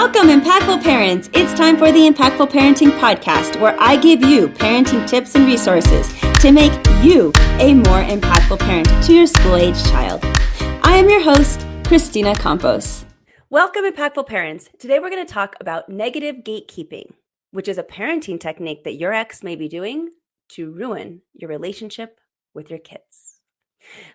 Welcome, Impactful Parents. It's time for the Impactful Parenting Podcast, where I give you parenting tips and resources to make you a more impactful parent to your school-age child. I am your host, Christina Campos. Welcome, Impactful Parents. Today we're going to talk about negative gatekeeping, which is a parenting technique that your ex may be doing to ruin your relationship with your kids.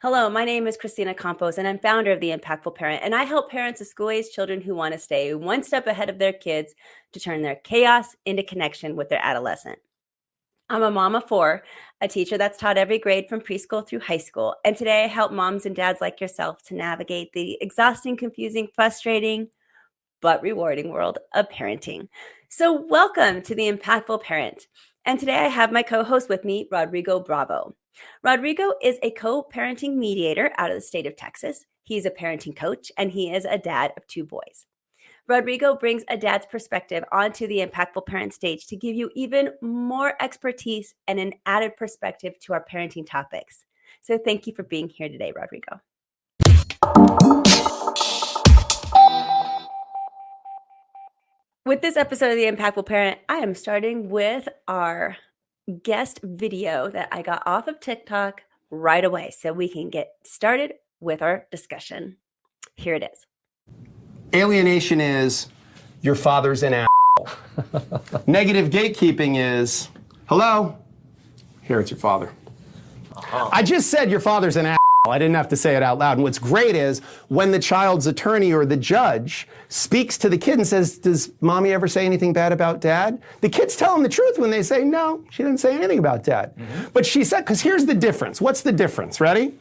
Hello, my name is Christina Campos, and I'm founder of The Impactful Parent, and I help parents of school-age children who want to stay one step ahead of their kids to turn their chaos into connection with their adolescent. I'm a mom of four, a teacher that's taught every grade from preschool through high school, and today I help moms and dads like yourself to navigate the exhausting, confusing, frustrating, but rewarding world of parenting. So welcome to The Impactful Parent, and today I have my co-host with me, Rodrigo Bravo. Rodrigo is a co-parenting mediator out of the state of Texas. He's a parenting coach, and he is a dad of two boys. Rodrigo brings a dad's perspective onto the Impactful Parent stage to give you even more expertise and an added perspective to our parenting topics. So thank you for being here today, Rodrigo. With this episode of The Impactful Parent, I am starting with our guest video that I got off of TikTok right away so we can get started with our discussion. Here it is. Alienation is your father's an asshole. Negative gatekeeping is, hello, here it's your father. I just said your father's an asshole. I didn't have to say it out loud. And what's great is when the child's attorney or the judge speaks to the kid and says, does mommy ever say anything bad about dad? The kids tell them the truth when they say, no, she didn't say anything about dad. But she said, because here's the difference. What's the difference? Ready?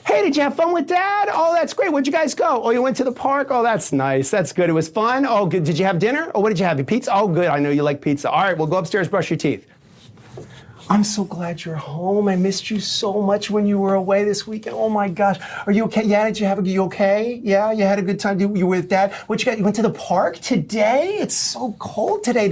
Hey, did you have fun with dad? Oh, that's great. Where'd you guys go? Oh, you went to the park? Oh, that's nice. That's good. It was fun? Oh, good. Did you have dinner? Oh, what did you have? Pizza? Oh, good. I know you like pizza. All right, well, go upstairs, brush your teeth. I'm so glad you're home. I missed you so much when you were away this weekend. Oh my gosh. Are you okay? Yeah, you okay? Yeah, you had a good time. You were with dad? What you got? You went to the park today? It's so cold today.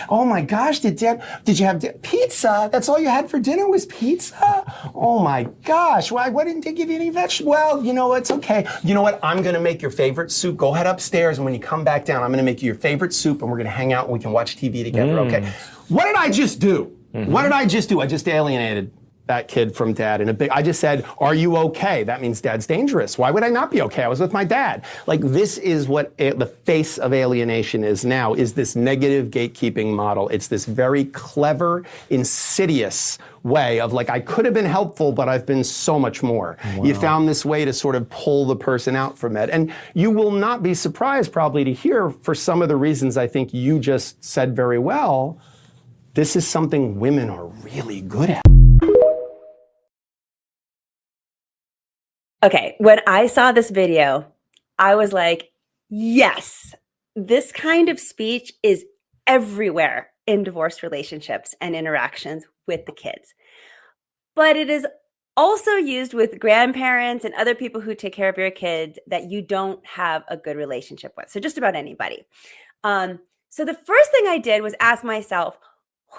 Oh my gosh, did you have pizza? That's all you had for dinner was pizza? Oh my gosh. Why didn't they give you any vegetables? Well, you know, it's okay. You know what? I'm going to make your favorite soup. Go head upstairs, and when you come back down, I'm going to make you your favorite soup, and we're going to hang out and we can watch TV together, okay? What did I just do? What did I just do? I just alienated that kid from dad I just said, are you okay? That means dad's dangerous. Why would I not be okay? I was with my dad. Like, this is what the face of alienation is now, is this negative gatekeeping model. It's this very clever, insidious way of like, I could have been helpful, but I've been so much more. Wow. You found this way to sort of pull the person out from it. And you will not be surprised probably to hear, for some of the reasons I think you just said very well, this is something women are really good at. Okay, when I saw this video, I was like, yes, this kind of speech is everywhere in divorce relationships and interactions with the kids. But it is also used with grandparents and other people who take care of your kids that you don't have a good relationship with. So just about anybody. So the first thing I did was ask myself,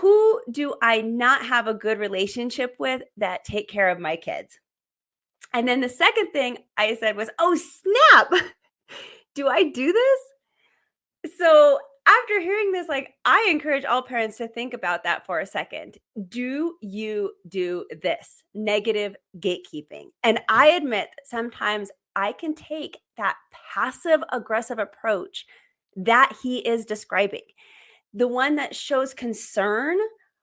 who do I not have a good relationship with that take care of my kids? And then the second thing I said was, oh, snap. Do I do this? So after hearing this, like, I encourage all parents to think about that for a second. Do you do this? Negative gatekeeping. And I admit that sometimes I can take that passive aggressive approach that he is describing. The one that shows concern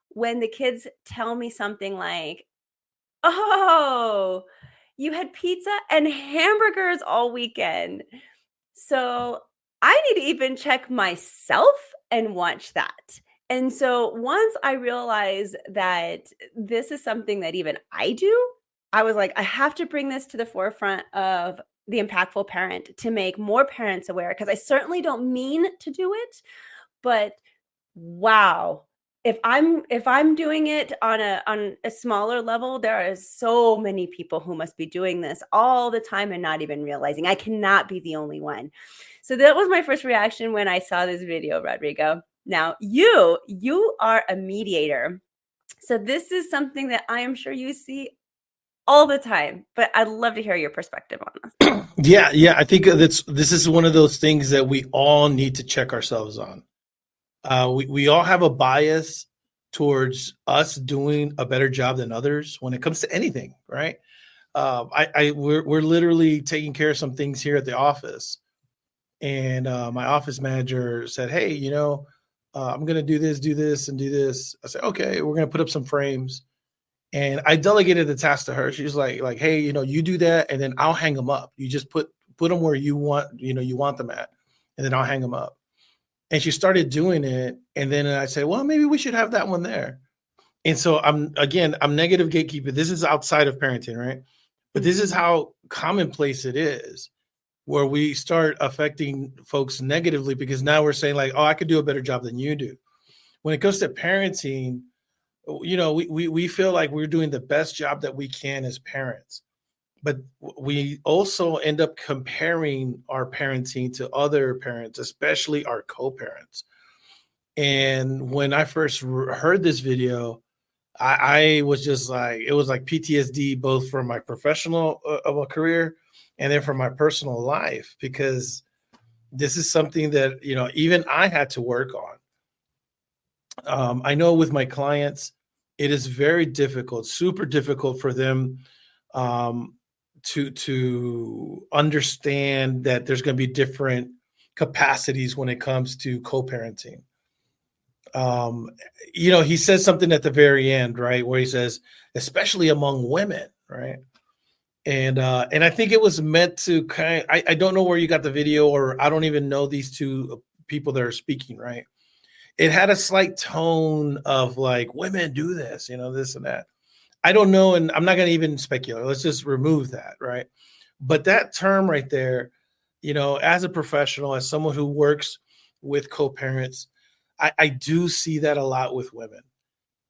when the kids tell me something like, oh, you had pizza and hamburgers all weekend. So I need to even check myself and watch that. And so once I realized that this is something that even I do, I was like, I have to bring this to the forefront of the Impactful Parent to make more parents aware, because I certainly don't mean to do it, but wow. If I'm doing it on a smaller level, there are so many people who must be doing this all the time and not even realizing. I cannot be the only one. So that was my first reaction when I saw this video, Rodrigo. Now, you are a mediator. So this is something that I am sure you see all the time, but I'd love to hear your perspective on this. Yeah. I think this is one of those things that we all need to check ourselves on. We all have a bias towards us doing a better job than others when it comes to anything, right? We're literally taking care of some things here at the office, and my office manager said, "Hey, I'm going to do this, and do this." I said, "Okay, we're going to put up some frames." And I delegated the task to her. She's like, "Hey, you do that, and then I'll hang them up. You just put them where you want them at, and then I'll hang them up." And she started doing it, and then I said, "Well, maybe we should have that one there." And so I'm negative gatekeeper. This is outside of parenting, right? But this is how commonplace it is, where we start affecting folks negatively because now we're saying like, "Oh, I could do a better job than you do." When it comes to parenting, we feel like we're doing the best job that we can as parents, but we also end up comparing our parenting to other parents, especially our co-parents. And when I first heard this video, I was just like, it was like PTSD, both from my professional career and then from my personal life, because this is something that, even I had to work on. I know with my clients, it is very difficult, super difficult for them to understand that there's going to be different capacities when it comes to co-parenting. He says something at the very end, right, where he says, especially among women, right? And I think it was meant to I don't know where you got the video, or I don't even know these two people that are speaking, right? It had a slight tone of like, women do this, this and that. I don't know, and I'm not going to even speculate. Let's just remove that, right? But that term right there, as a professional, as someone who works with co-parents, I do see that a lot with women.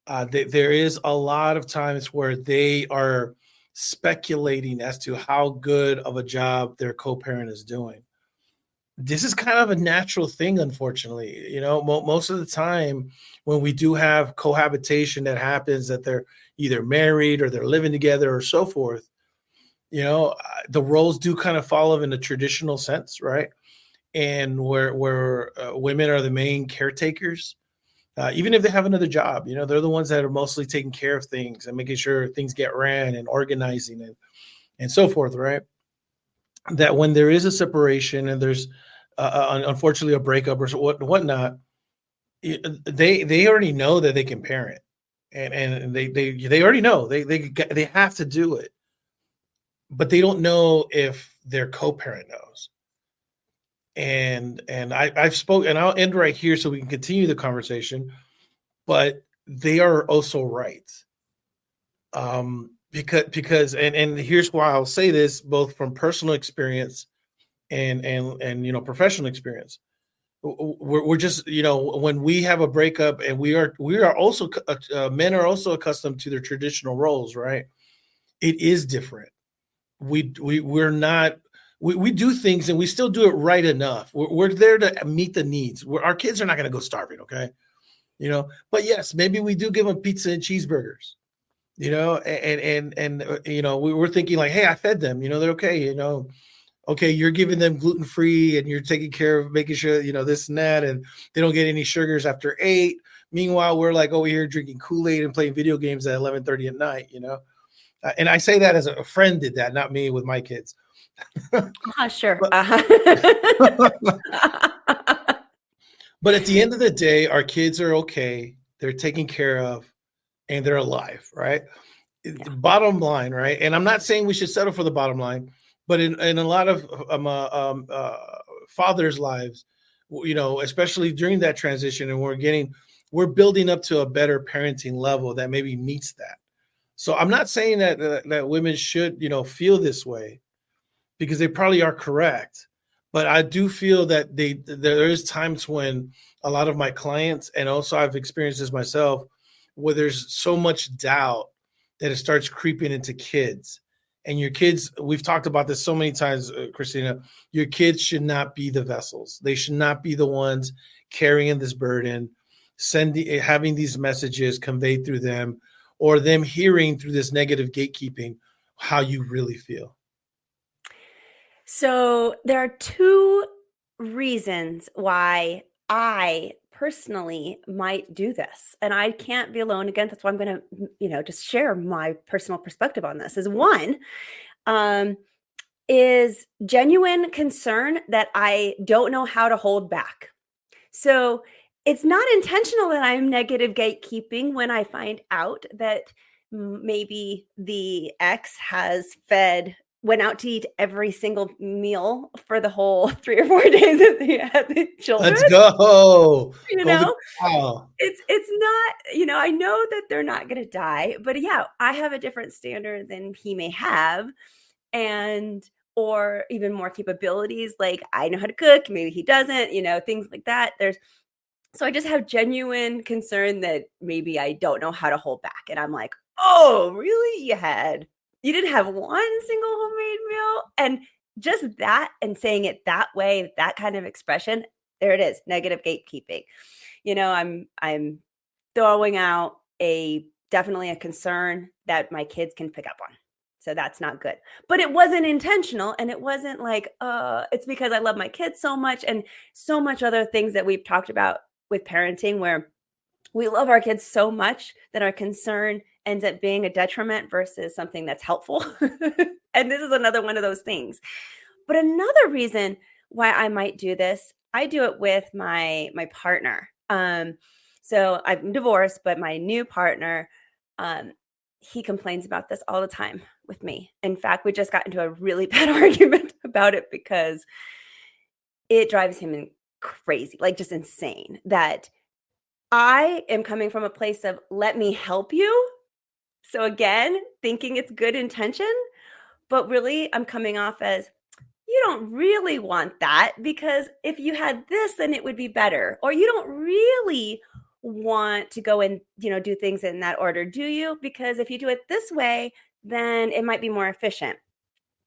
There is a lot of times where they are speculating as to how good of a job their co-parent is doing. This is kind of a natural thing, unfortunately. Most of the time when we do have cohabitation that happens, that they're either married or they're living together or so forth, the roles do kind of follow in a traditional sense, right? And where women are the main caretakers, even if they have another job, they're the ones that are mostly taking care of things and making sure things get ran and organizing and so forth, right? That when there is a separation and there's unfortunately a breakup or whatnot, they already know that they can parent, and they already know they have to do it, but they don't know if their co-parent knows. And I've spoken, and I'll end right here so we can continue the conversation. But they are also right, because and here's why I'll say this, both from personal experience and professional experience. We're just, when we have a breakup, and we are also men are also accustomed to their traditional roles, right? It is different. We're not. We do things, and we still do it right enough. We're there to meet the needs. Our kids are not going to go starving, okay? But yes, maybe we do give them pizza and cheeseburgers, and we're thinking like, hey, I fed them, they're okay, okay, you're giving them gluten-free and you're taking care of making sure, this and that, and they don't get any sugars after 8. Meanwhile, we're like over here drinking Kool-Aid and playing video games at 11:30 at night, and I say that as a friend did that, not me with my kids. Sure. But at the end of the day, our kids are okay. They're taken care of, and they're alive, right? Yeah. Bottom line, right? And I'm not saying we should settle for the bottom line, but in a lot of fathers' lives, especially during that transition, and we're building up to a better parenting level that maybe meets that. So I'm not saying that women should, feel this way, because they probably are correct. But I do feel that there is times when a lot of my clients, and also I've experienced this myself, where there's so much doubt that it starts creeping into kids. And your kids, we've talked about this so many times, Christina, your kids should not be the vessels. They should not be the ones carrying this burden, having these messages conveyed through them, or them hearing through this negative gatekeeping how you really feel? So there are two reasons why I personally might do this. And I can't be alone again. That's why I'm going to, just share my personal perspective on this. Is one, um, is genuine concern that I don't know how to hold back. So it's not intentional that I'm negative gatekeeping when I find out that maybe the ex has went out to eat every single meal for the whole 3 or 4 days that they had the children. Let's go. You Golden know, cow. it's not, I know that they're not going to die, but yeah, I have a different standard than he may have, and or even more capabilities. Like I know how to cook, maybe he doesn't, things like that. So I just have genuine concern that maybe I don't know how to hold back. And I'm like, oh, really? You didn't have one single homemade meal? And just that, and saying it that way, that kind of expression, there it is, negative gatekeeping. I'm throwing out definitely a concern that my kids can pick up on. So that's not good. But it wasn't intentional, and it wasn't like, it's because I love my kids so much, and so much other things that we've talked about with parenting, where we love our kids so much that our concern ends up being a detriment versus something that's helpful. And this is another one of those things. But another reason why I might do this, I do it with my partner. So I'm divorced, but my new partner, he complains about this all the time with me. In fact, we just got into a really bad argument about it because it drives him crazy, like just insane, that I am coming from a place of let me help you. So again, thinking it's good intention, but really I'm coming off as you don't really want that, because if you had this, then it would be better. Or you don't really want to go and, do things in that order, do you? Because if you do it this way, then it might be more efficient.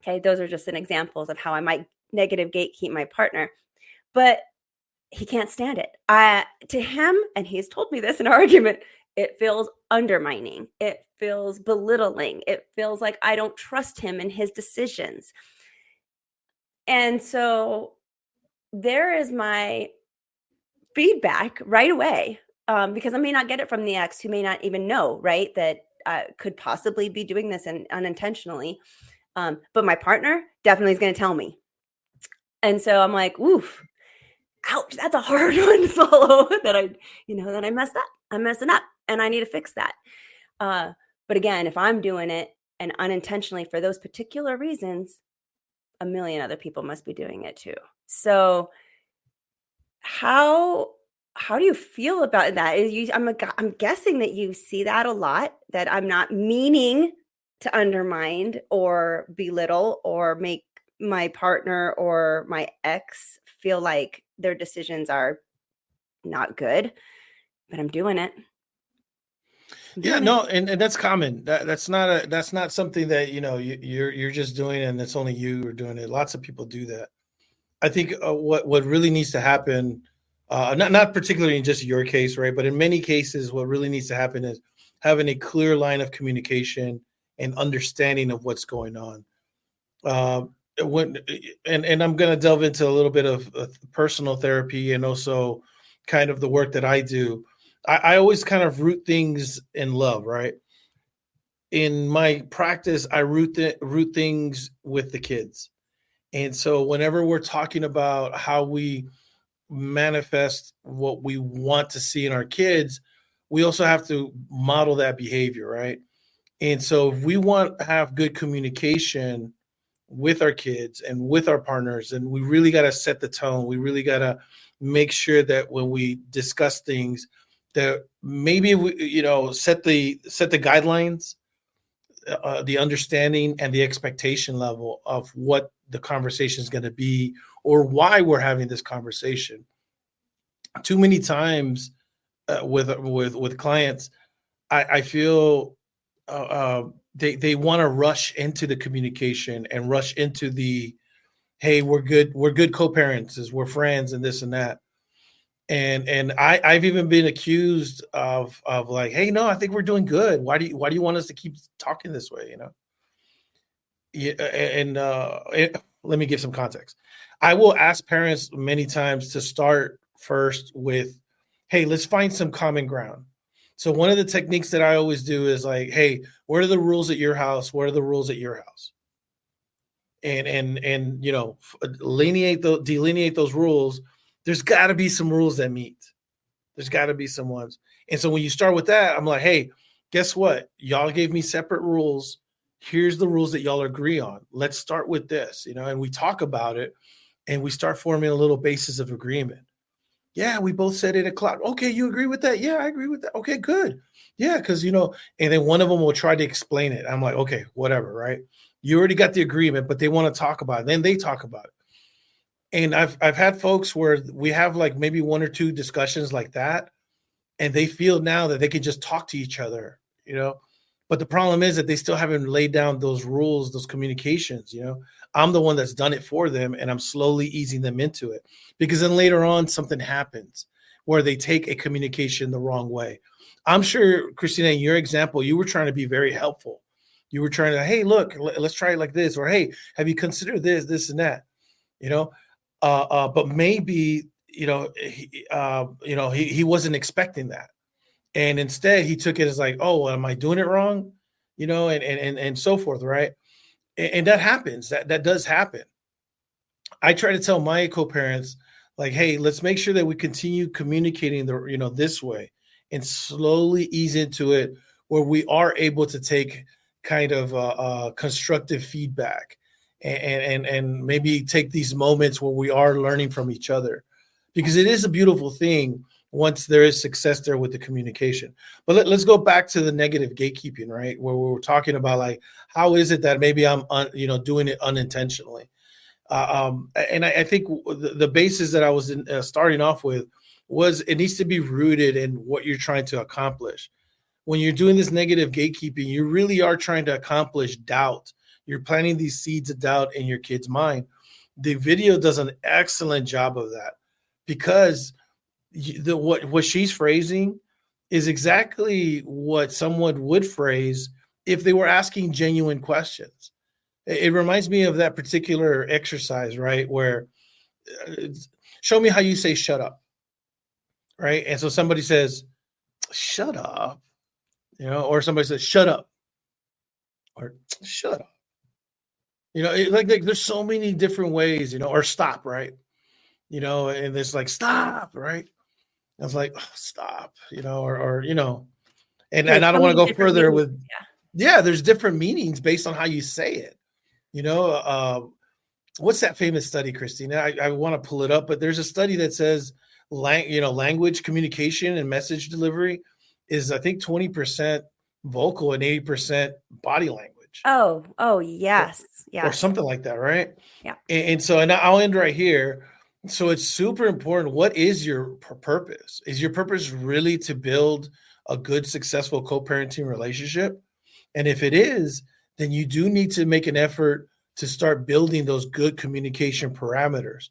Okay, those are just an examples of how I might negative gatekeep my partner. But he can't stand it. To him, and he's told me this in our argument, it feels undermining. It feels belittling. It feels like I don't trust him and his decisions. And so there is my feedback right away, because I may not get it from the ex, who may not even know, right, that could possibly be doing this unintentionally. But my partner definitely is going to tell me. And so I'm like, oof, ouch, that's a hard one to swallow, that I messed up. I'm messing up and I need to fix that. But again, if I'm doing it and unintentionally for those particular reasons, a million other people must be doing it too. So how do you feel about that? I'm guessing that you see that a lot, that I'm not meaning to undermine or belittle or make my partner or my ex feel like their decisions are not good, but I'm doing it. Yeah, no, and that's common. That's not something that you're just doing and it's only you are doing it. Lots of people do that. I think what really needs to happen, not particularly in just your case, right, but in many cases, what really needs to happen is having a clear line of communication and understanding of what's going on. When and I'm going to delve into a little bit of personal therapy and also kind of the work that I do. I always kind of root things in love, right? In my practice, I root things with the kids. And so whenever we're talking about how we manifest what we want to see in our kids, we also have to model that behavior, right? And so if we want to have good communication with our kids and with our partners, and we really got to set the tone. We really got to make sure that when we discuss things, that maybe we, set the guidelines, the understanding and the expectation level of what the conversation is going to be or why we're having this conversation. Too many times with clients, I feel they want to rush into the communication and rush into the, hey, we're good co-parents, we're friends and this and that. And I've even been accused of like, hey, no, I think we're doing good. Why do you want us to keep talking this way? Yeah, let me give some context. I will ask parents many times to start first with, hey, let's find some common ground. So one of the techniques that I always do is like, hey, what are the rules at your house? What are the rules at your house? And delineate those rules. There's got to be some rules that meet. There's got to be some ones. And so when you start with that, I'm like, hey, guess what? Y'all gave me separate rules. Here's the rules that y'all agree on. Let's start with this, and we talk about it and we start forming a little basis of agreement. Yeah, we both said 8 o'clock. Okay, you agree with that? Yeah, I agree with that. Okay, good. Yeah, because and then one of them will try to explain it. I'm like, okay, whatever, right? You already got the agreement, but they want to talk about it. Then they talk about it. And I've had folks where we have like maybe one or two discussions like that, and they feel now that they can just talk to each other. But the problem is that they still haven't laid down those rules, those communications. I'm the one that's done it for them, and I'm slowly easing them into it, because then later on something happens where they take a communication the wrong way. I'm sure, Christina, in your example, you were trying to be very helpful. You were trying to, hey, look, let's try it like this, or hey, have you considered this and that? you know but maybe he wasn't expecting that, and instead he took it as like, oh, well, am I doing it wrong? And so forth, right? And that happens. That does happen. I try to tell my co-parents, like, hey, let's make sure that we continue communicating this way, and slowly ease into it where we are able to take kind of constructive feedback, and maybe take these moments where we are learning from each other, because it is a beautiful thing once there is success there with the communication. But let's go back to the negative gatekeeping, right? Where we were talking about, like, how is it that maybe I'm doing it unintentionally. And I think the basis that I was starting off with was, it needs to be rooted in what you're trying to accomplish. When you're doing this negative gatekeeping, you really are trying to accomplish doubt. You're planting these seeds of doubt in your kid's mind. The video does an excellent job of that, because what she's phrasing is exactly what someone would phrase if they were asking genuine questions. It reminds me of that particular exercise, right? Where show me how you say shut up, right? And so somebody says, shut up, or somebody says, shut up, or shut up. Like there's so many different ways, or stop, right? And it's like, stop, right? I was like, oh, stop, and There's I so don't want many to go different further meanings. with, yeah, there's different meanings based on how you say it. What's that famous study, Christina? I want to pull it up, but there's a study that says language communication and message delivery is, I think, 20% vocal and 80% body language, Oh, or, yes. or Yes. something like that, right? Yeah. And I'll end right here. So it's super important. What is your purpose? Is your purpose really to build a good, successful co-parenting relationship? And if it is, then you do need to make an effort to start building those good communication parameters.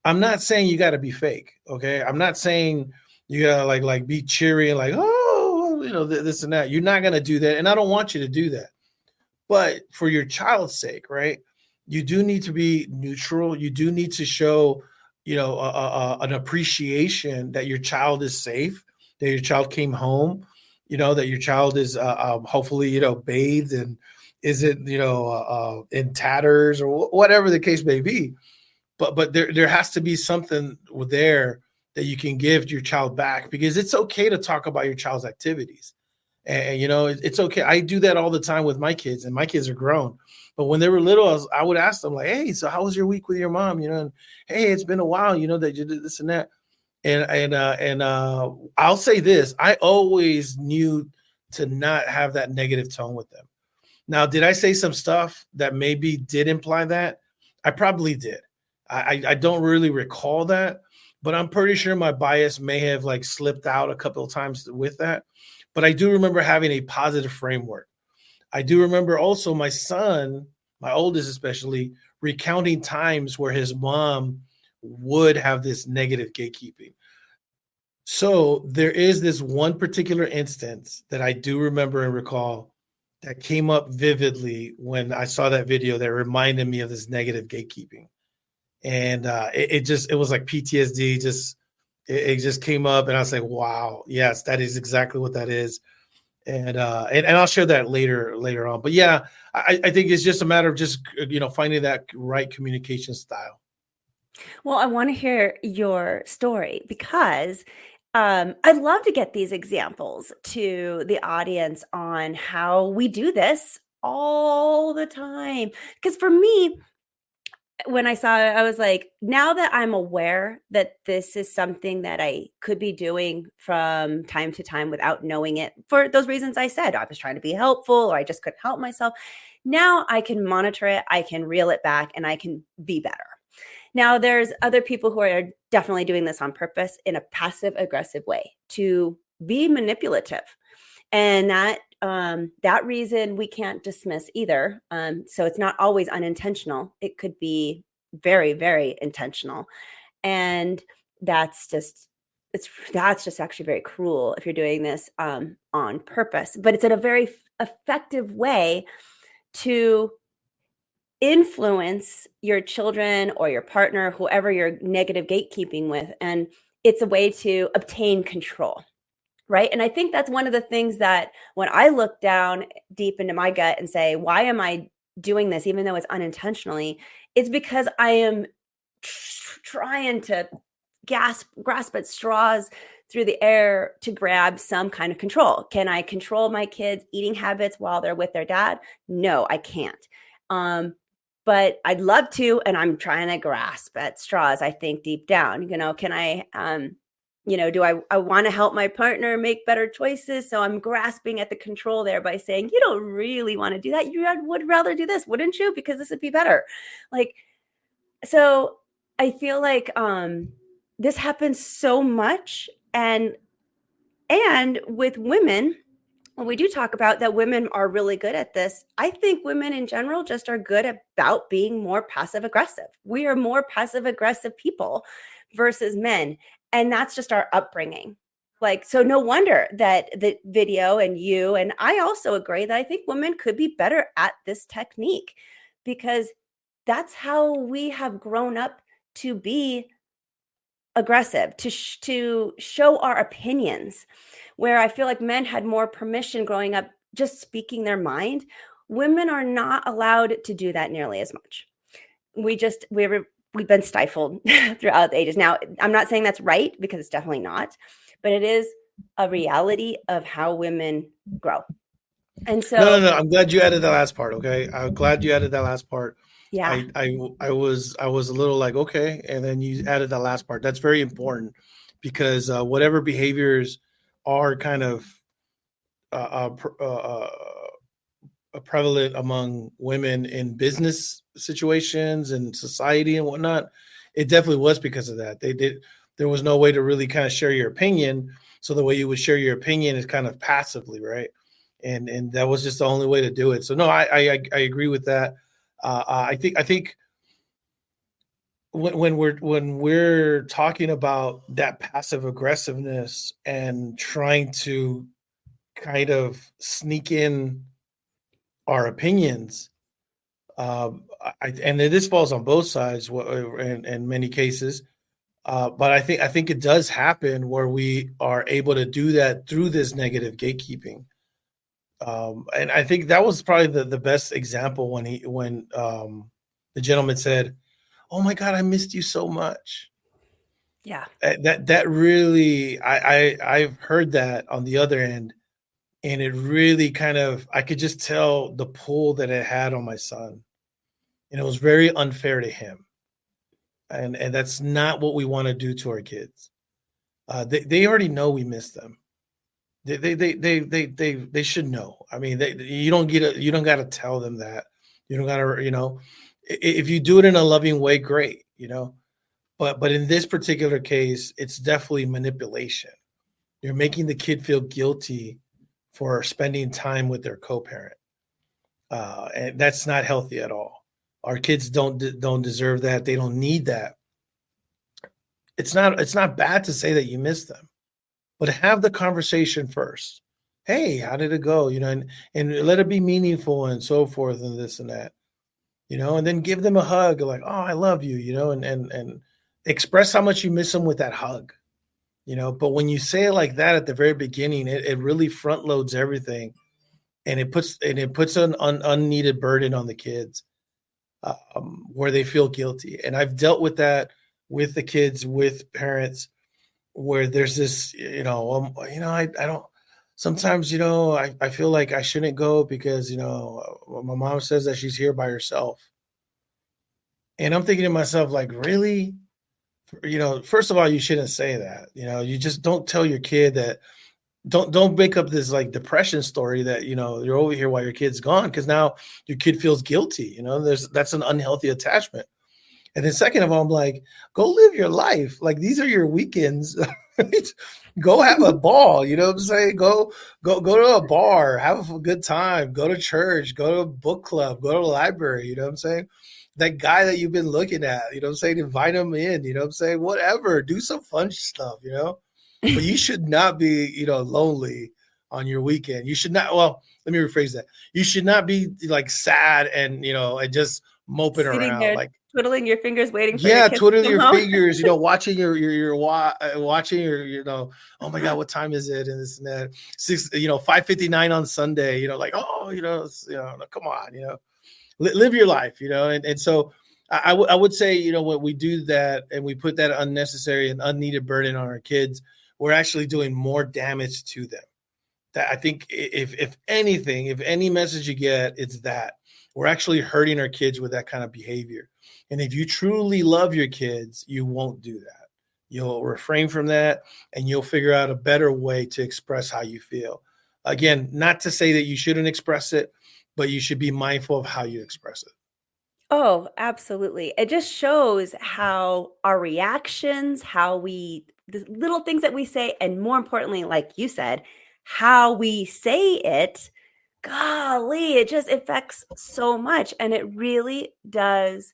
I'm not saying you got to be fake, okay? I'm not saying you gotta like be cheery and like, oh, this and that. You're not gonna do that, and I don't want you to do that. But for your child's sake, right? You do need to be neutral. You do need to show, an appreciation that your child is safe, that your child came home, that your child is hopefully, bathed and isn't, in tatters, or whatever the case may be. But there has to be something there that you can give your child back, because it's okay to talk about your child's activities. And it's okay. I do that all the time with my kids, and my kids are grown. But when they were little, I would ask them, like, hey, so how was your week with your mom? And hey, it's been a while, that you did this and that. And I'll say this: I always knew to not have that negative tone with them. Now, did I say some stuff that maybe did imply that? I probably did. I don't really recall that, but I'm pretty sure my bias may have like slipped out a couple of times with that. But I do remember having a positive framework. I do remember also my son, my oldest especially, recounting times where his mom would have this negative gatekeeping. So there is this one particular instance that I do remember and recall that came up vividly when I saw that video that reminded me of this negative gatekeeping. And it was like PTSD. It just came up, and I was like, wow, yes, that is exactly what that is. And I'll share that later on. But yeah, I think it's just a matter of just finding that right communication style. Well, I want to hear your story because I'd love to get these examples to the audience on how we do this all the time. Because for me, when I saw it, I was like, now that I'm aware that this is something that I could be doing from time to time without knowing it, for those reasons I said, I was trying to be helpful or I just couldn't help myself. Now I can monitor it, I can reel it back, and I can be better. Now, there's other people who are definitely doing this on purpose in a passive aggressive way to be manipulative. And that reason we can't dismiss either. So it's not always unintentional. It could be very, very intentional. And that's just actually very cruel if you're doing this on purpose. But it's in a very effective way to influence your children or your partner, whoever you're negative gatekeeping with. And it's a way to obtain control. Right. And I think that's one of the things that when I look down deep into my gut and say, why am I doing this, even though it's unintentionally, it's because I am trying to grasp at straws through the air to grab some kind of control. Can I control my kids' eating habits while they're with their dad? No, I can't. But I'd love to, and I'm trying to grasp at straws, I think, deep down. Can I do I want to help my partner make better choices? So I'm grasping at the control there by saying, you don't really want to do that. You would rather do this, wouldn't you? Because this would be better. So I feel like this happens so much. And with women, when we do talk about that women are really good at this, I think women in general just are good about being more passive aggressive. We are more passive aggressive people versus men. And that's just our upbringing. So no wonder that the video and you, and I also agree that I think women could be better at this technique because that's how we have grown up to be aggressive, to show our opinions, where I feel like men had more permission growing up just speaking their mind. Women are not allowed to do that nearly as much. We've been stifled throughout the ages. Now, I'm not saying that's right because it's definitely not, but it is a reality of how women grow. And so, No. I'm glad you added that last part. Okay, I'm glad you added that last part. yeah, I was a little like, okay, and then you added that last part. That's very important because whatever behaviors are kind of prevalent among women in business situations and society and whatnot, it definitely was because of that. There was no way to really kind of share your opinion. So the way you would share your opinion is kind of passively, right? And that was just the only way to do it. So no, I agree with that. I think when we're talking about that passive aggressiveness and trying to kind of sneak in our opinions, and this falls on both sides in many cases. But I think it does happen where we are able to do that through this negative gatekeeping. And I think that was probably the best example when the gentleman said, "Oh my God, I missed you so much." yeah, That really, I've heard that on the other end, and it really I could just tell the pull that it had on my son, and it was very unfair to him. And that's not what we want to do to our kids. They already know we miss them. They should know. I mean, you don't got to tell them that. You don't got to, if you do it in a loving way, great, But in this particular case, it's definitely manipulation. You're making the kid feel guilty for spending time with their co-parent, and that's not healthy at all. Our kids don't deserve that. They don't need that. It's not bad to say that you miss them, but have the conversation first. hey, how did it go? And let it be meaningful and so forth and this and that, and then give them a hug like, oh, I love you, and express how much you miss them with that hug, but when you say it like that at the very beginning, it really front loads everything, and it puts an unneeded burden on the kids, where they feel guilty. And I've dealt with that with the kids, with parents, where there's this, I don't, sometimes, I feel like I shouldn't go because, my mom says that she's here by herself. And I'm thinking to myself, like, really? First of all, you shouldn't say that. You just don't tell your kid that. Don't make up this like depression story that you're over here while your kid's gone, because now your kid feels guilty. That's an unhealthy attachment. And then second of all, I'm like, go live your life. Like, these are your weekends. Go have a ball. You know what I'm saying? Go to a bar, have a good time, go to church, go to a book club, go to a library. You know what I'm saying? That guy that you've been looking at, I'm saying, invite him in, I'm saying, whatever, do some fun stuff, but you should not be, lonely on your weekend. You should not, well, let me rephrase that. You should not be like sad and, and just moping Sitting around. there Like, twiddling your fingers, waiting for your yeah, kids to twiddling come your home. fingers, watching watching your, oh my God, what time is it? And this and that. 5:59 on Sunday, like, oh, come on, live your life, and so I would say, when we do that and we put that unnecessary and unneeded burden on our kids, we're actually doing more damage to them. That I think if anything, if any message you get, it's that we're actually hurting our kids with that kind of behavior. And if you truly love your kids, you won't do that. You'll refrain from that, and you'll figure out a better way to express how you feel. Again, not to say that you shouldn't express it, but you should be mindful of how you express it. Oh, absolutely. It just shows how our reactions, the little things that we say, and more importantly, like you said, how we say it, golly, it just affects so much. And it really does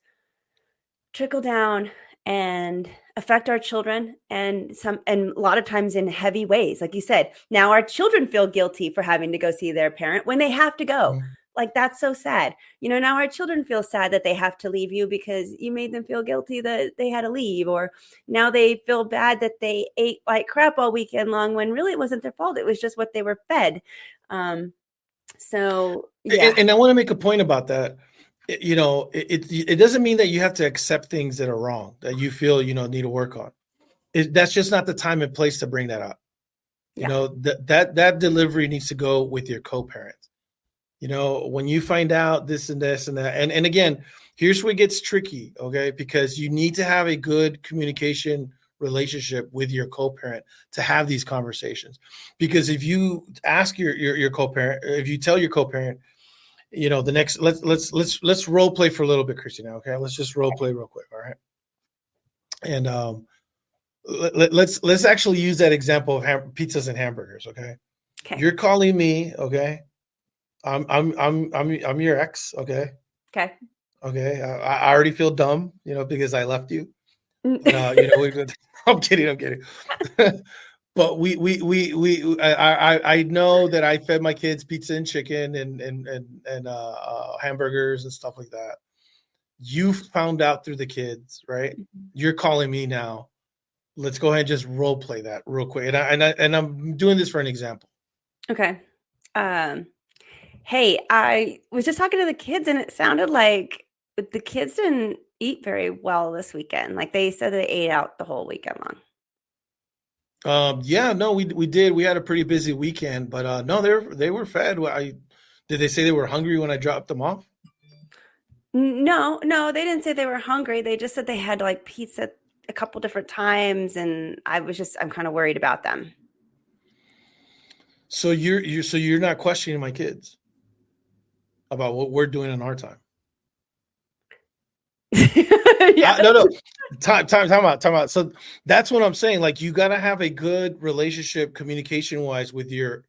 trickle down and affect our children, and a lot of times in heavy ways. Like you said, now our children feel guilty for having to go see their parent when they have to go. Mhm. Like, that's so sad. Now our children feel sad that they have to leave you because you made them feel guilty that they had to leave, or now they feel bad that they ate like crap all weekend long when really it wasn't their fault. It was just what they were fed. So yeah. And I want to make a point about that. It doesn't mean that you have to accept things that are wrong, that you feel, need to work on. That's just not the time and place to bring that up. Yeah. That delivery needs to go with your co-parent. When you find out this and this and that, and again, here's where it gets tricky, okay? Because you need to have a good communication relationship with your co-parent to have these conversations. Because if you ask your co-parent, if you tell your co-parent, the next, let's role play for a little bit, Christina. Okay, let's just role play real quick, all right? And let's actually use that example of pizzas and hamburgers. Okay, Okay. you're calling me. Okay, I'm your ex. Okay. Okay. Okay. I already feel dumb, because I left you. I'm kidding. But I know that I fed my kids pizza and chicken and hamburgers and stuff like that. You found out through the kids, right? You're calling me now. Let's go ahead and just role play that real quick. And I'm doing this for an example. Okay. Hey, I was just talking to the kids, and it sounded like the kids didn't eat very well this weekend. Like, they said they ate out the whole weekend long. Yeah, no, we did. We had a pretty busy weekend, but no, they were fed. Did they say they were hungry when I dropped them off? No, they didn't say they were hungry. They just said they had like pizza a couple different times, and I'm kind of worried about them. So you're not questioning my kids about what we're doing in our time? Yeah. No. Time out. So that's what I'm saying. Like, you got to have a good relationship, communication wise, with your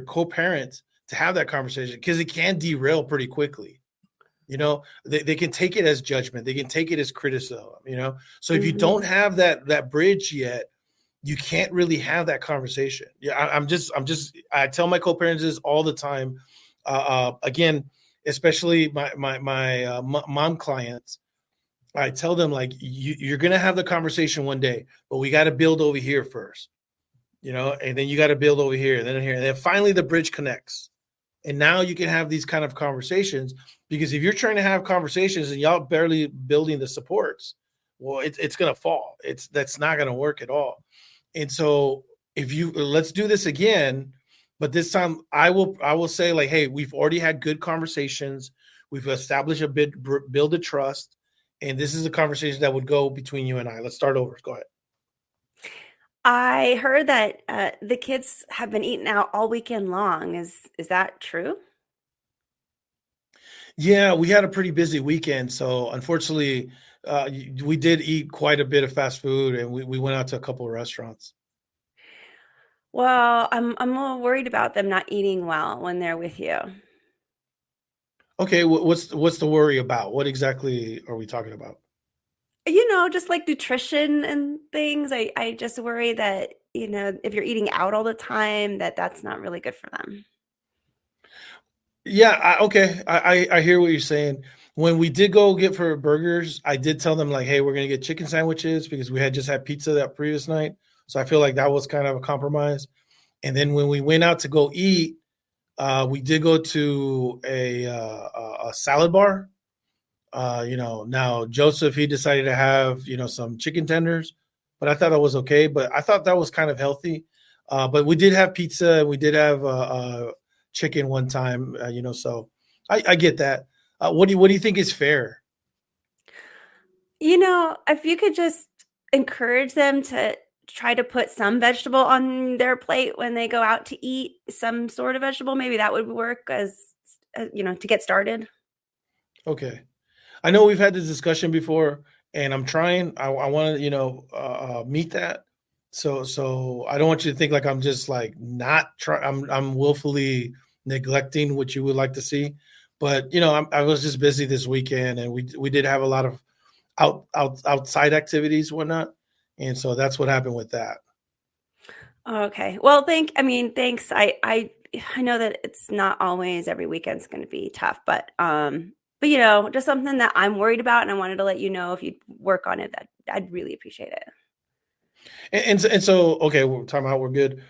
co-parents to have that conversation, because it can derail pretty quickly. They can take it as judgment. They can take it as criticism. So if you don't have that bridge yet, you can't really have that conversation. Yeah, I tell my co-parents this all the time. Again, especially my mom clients, I tell them like you're gonna have the conversation one day, but we got to build over here first, and then you got to build over here, and then here, and then finally the bridge connects, and now you can have these kind of conversations. Because if you're trying to have conversations and y'all barely building the supports, well, it's gonna fall. That's not gonna work at all. And so let's do this again, but this time I will say like, hey, we've already had good conversations. We've established build a trust, and this is a conversation that would go between you and I. Let's start over. Go ahead. I heard that the kids have been eating out all weekend long. Is that true? Yeah, we had a pretty busy weekend, so unfortunately, we did eat quite a bit of fast food, and we went out to a couple of restaurants. Well, I'm a little worried about them not eating well when they're with you. Okay, what's the worry about? What exactly are we talking about? Just like nutrition and things. I just worry that, if you're eating out all the time, that's not really good for them. Yeah, okay. I hear what you're saying. When we did go get for burgers, I did tell them like, hey, we're gonna get chicken sandwiches because we had just had pizza that previous night. So I feel like that was kind of a compromise. And then when we went out to go eat, we did go to a salad bar. Now Joseph, he decided to have, some chicken tenders, but I thought that was okay. But I thought that was kind of healthy. But we did have pizza. We did have chicken one time, so I get that. What do you think is fair? If you could just encourage them to try to put some vegetable on their plate when they go out to eat, some sort of vegetable, maybe that would work to get started. Okay. I know we've had this discussion before, and I'm trying. I want to, meet that. So I don't want you to think like I'm just like not trying. I'm willfully neglecting what you would like to see, but I was just busy this weekend, and we did have a lot of outside activities, whatnot, and so that's what happened with that. Okay. Well, thanks. I know that it's not always every weekend's going to be tough, but just something that I'm worried about, and I wanted to let you know if you'd work on it, that I'd really appreciate it. And so okay, we're talking about we're good.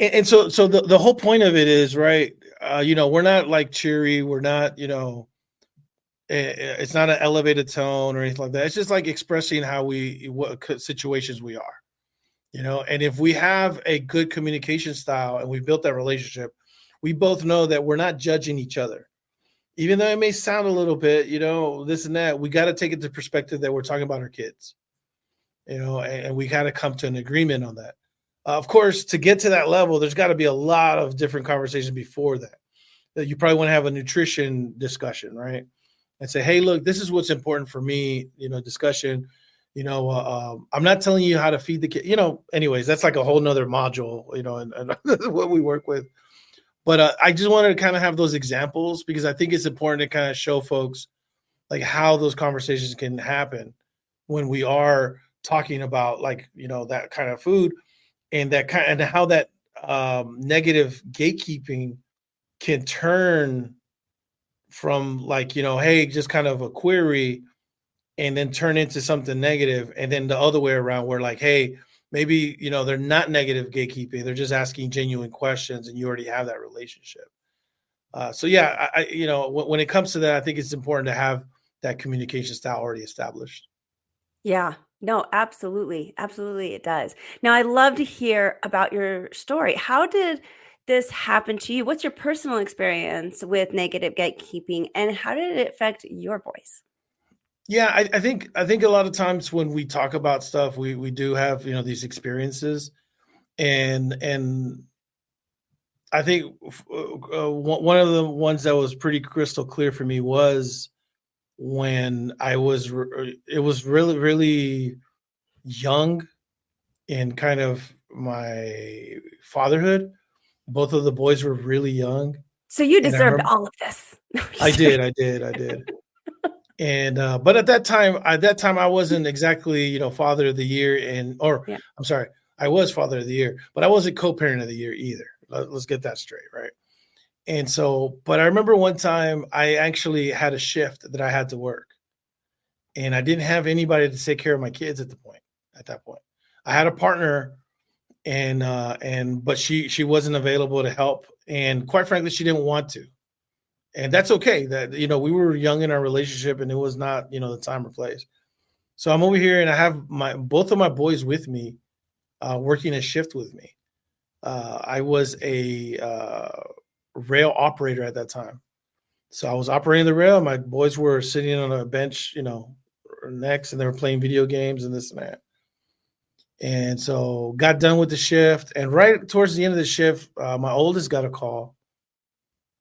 And so the whole point of it is right. We're not like cheery. We're not. It's not an elevated tone or anything like that. It's just like expressing what situations we are. And if we have a good communication style and we built that relationship, we both know that we're not judging each other. Even though it may sound a little bit, this and that, we got to take it to perspective that we're talking about our kids, and we got to come to an agreement on that. Of course, to get to that level, there's got to be a lot of different conversations before that. That you probably want to have a nutrition discussion, right? And say, hey, look, this is what's important for me, discussion. I'm not telling you how to feed the kid, anyways, that's like a whole nother module, and what we work with. But I just wanted to kind of have those examples because I think it's important to kind of show folks like how those conversations can happen when we are talking about like, that kind of food and and how that negative gatekeeping can turn from like, hey, just kind of a query and then turn into something negative. And then the other way around where like, hey, maybe, they're not negative gatekeeping. They're just asking genuine questions and you already have that relationship. So yeah, when it comes to that, I think it's important to have that communication style already established. Yeah. No, absolutely. Absolutely, it does. Now, I'd love to hear about your story. How did this happen to you? What's your personal experience with negative gatekeeping, and how did it affect your boys? Yeah, I think a lot of times when we talk about stuff, we do have these experiences, and I think one of the ones that was pretty crystal clear for me was when it was really really young in kind of my fatherhood. Both of the boys were really young, So you and I deserved remember all of this. I did. And but at that time I wasn't exactly father of the year, or Yeah. I'm sorry, I was father of the year, but I wasn't co-parent of the year either. Let's get that straight, right? And so, but I remember one time I actually had a shift that I had to work, and I didn't have anybody to take care of my kids at that point. I had a partner, but she wasn't available to help, and quite frankly, she didn't want to. And that's okay. That, we were young in our relationship, and it was not, the time or place. So I'm over here, and I have both of my boys with me, working a shift with me. I was a rail operator at that time. So I was operating the rail. My boys were sitting on a bench, next, and they were playing video games and this and that. And so got done with the shift. And right towards the end of the shift, my oldest got a call.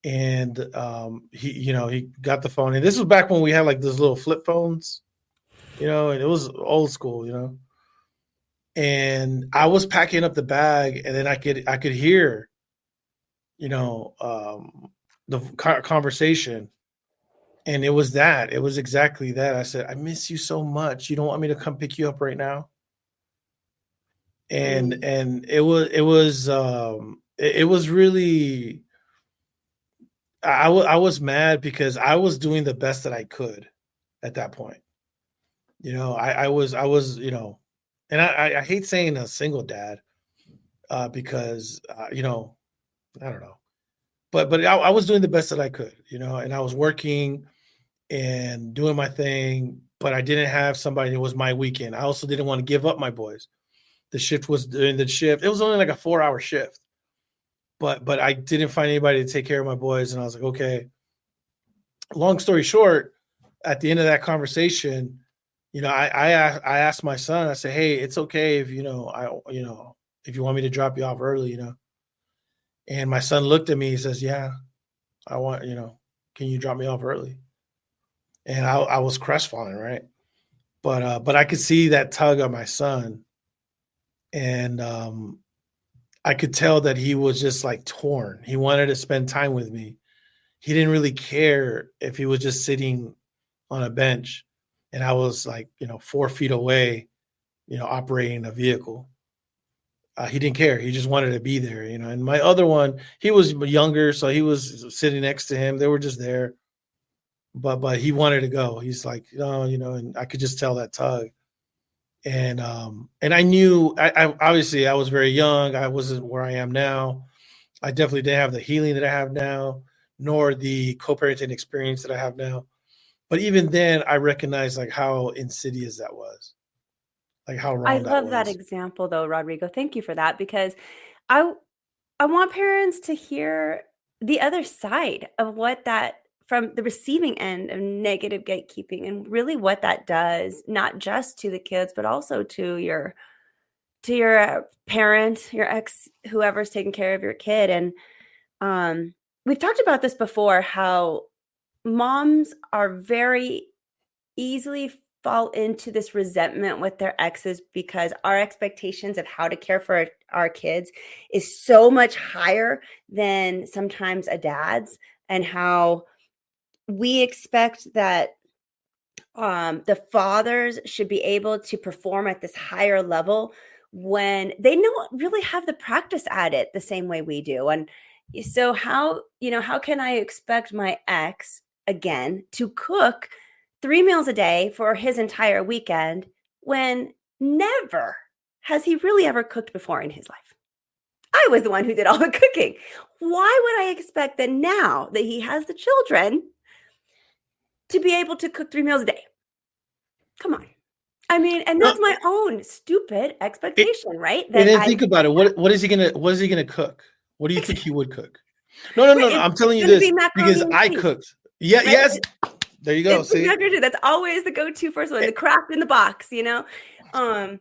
And he got the phone. And this was back when we had like those little flip phones, and it was old school, And I was packing up the bag, and then I could hear, the conversation, and it was exactly that. I said, "I miss you so much. You don't want me to come pick you up right now?" And it was really, I was mad because I was doing the best that I could at that point. I was, and I hate saying a single dad, because, I don't know, but I was doing the best that I could, and I was working and doing my thing, but I didn't have somebody. It was my weekend. I also didn't want to give up my boys. The shift was during the shift. It was only like a 4-hour shift, but I didn't find anybody to take care of my boys. And I was like, okay. Long story short, at the end of that conversation, I asked my son, I said, "Hey, it's okay if, if you want me to drop you off early, And my son looked at me, he says, "Yeah, I want, can you drop me off early?" And I was crestfallen, right? But I could see that tug on my son. And I could tell that he was just like torn. He wanted to spend time with me. He didn't really care if he was just sitting on a bench and I was like, 4 feet away, operating a vehicle. He didn't care. He just wanted to be there, And my other one, he was younger, so he was sitting next to him. They were just there, but he wanted to go. He's like, "No," and I could just tell that tug. And I knew, I obviously I was very young. I wasn't where I am now. I definitely didn't have the healing that I have now, nor the co-parenting experience that I have now. But even then, I recognized like how insidious that was, like how I wrong that love that was. example though, Rodrigo. Thank you for that, because I I want parents to hear the other side of what that, from the receiving end of negative gatekeeping, and really what that does, not just to the kids, but also to your parent, your ex, whoever's taking care of your kid. And we've talked about this before, how moms are very easily fall into this resentment with their exes because our expectations of how to care for our kids is so much higher than sometimes a dad's, and how we expect that the fathers should be able to perform at this higher level when they don't really have the practice at it the same way we do. And so how can I expect my ex again to cook 3 meals a day for his entire weekend when never has he really ever cooked before in his life? I was the one who did all the cooking. Why would I expect that now that he has the children to be able to cook 3 meals a day? Come on. I mean, and that's my own stupid expectation, right? And That then I think about it. What is he gonna cook? What do you think he would cook? No. right, I'm telling you it's gonna this be macaroni because and I cheese, cooked. Yeah, right? yes. There you go. It's the See, macaroni. That's always the go-to first one, the craft in the box, And